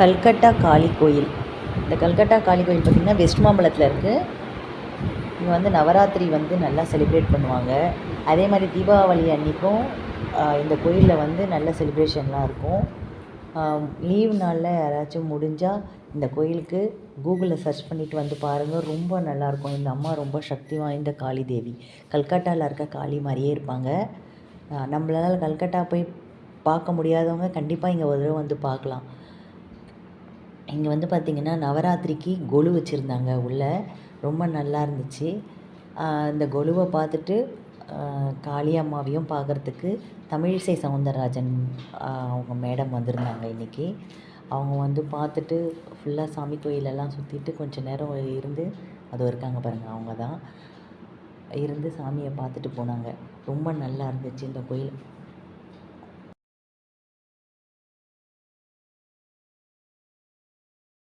கல்கட்டா காளி கோயில். இந்த கல்கட்டா காளி கோயில் பார்த்திங்கன்னா வெஸ்ட் மாம்பலத்தில் இருக்குது. இங்கே வந்து நவராத்திரி வந்து நல்லா செலிப்ரேட் பண்ணுவாங்க. அதே மாதிரி தீபாவளி அன்றைக்கும் இந்த கோயிலில் வந்து நல்ல செலிப்ரேஷன்லாம் இருக்கும். லீவ் நாளில் யாராச்சும் முடிஞ்சால் இந்த கோயிலுக்கு கூகுளில் சர்ச் பண்ணிவிட்டு வந்து பாருங்கள். ரொம்ப நல்லாயிருக்கும். இந்த அம்மா ரொம்ப சக்தி வாய்ந்த காளி தேவி. கல்கட்டாவில் இருக்க காளி மாதிரியே இருப்பாங்க. நம்மளால் கல்கட்டா போய் பார்க்க முடியாதவங்க கண்டிப்பாக இங்கே ஒரு தடவை வந்து பார்க்கலாம். இங்கே வந்து பார்த்திங்கன்னா நவராத்திரிக்கு கொலு வச்சுருந்தாங்க உள்ளே. ரொம்ப நல்லா இருந்துச்சு. இந்த கொலுவை பார்த்துட்டு காளி அம்மாவையும் பார்க்குறதுக்கு தமிழிசை சவுந்தரராஜன் அவங்க மேடம் வந்திருந்தாங்க இன்றைக்கி. அவங்க வந்து பார்த்துட்டு ஃபுல்லாக சாமி கோயிலெல்லாம் சுற்றிட்டு கொஞ்சம் நேரம் இருந்து, அது இருக்காங்க பாருங்கள், அவங்க தான் இருந்து சாமியை பார்த்துட்டு போனாங்க. ரொம்ப நல்லா இருந்துச்சு இந்த கோயில்.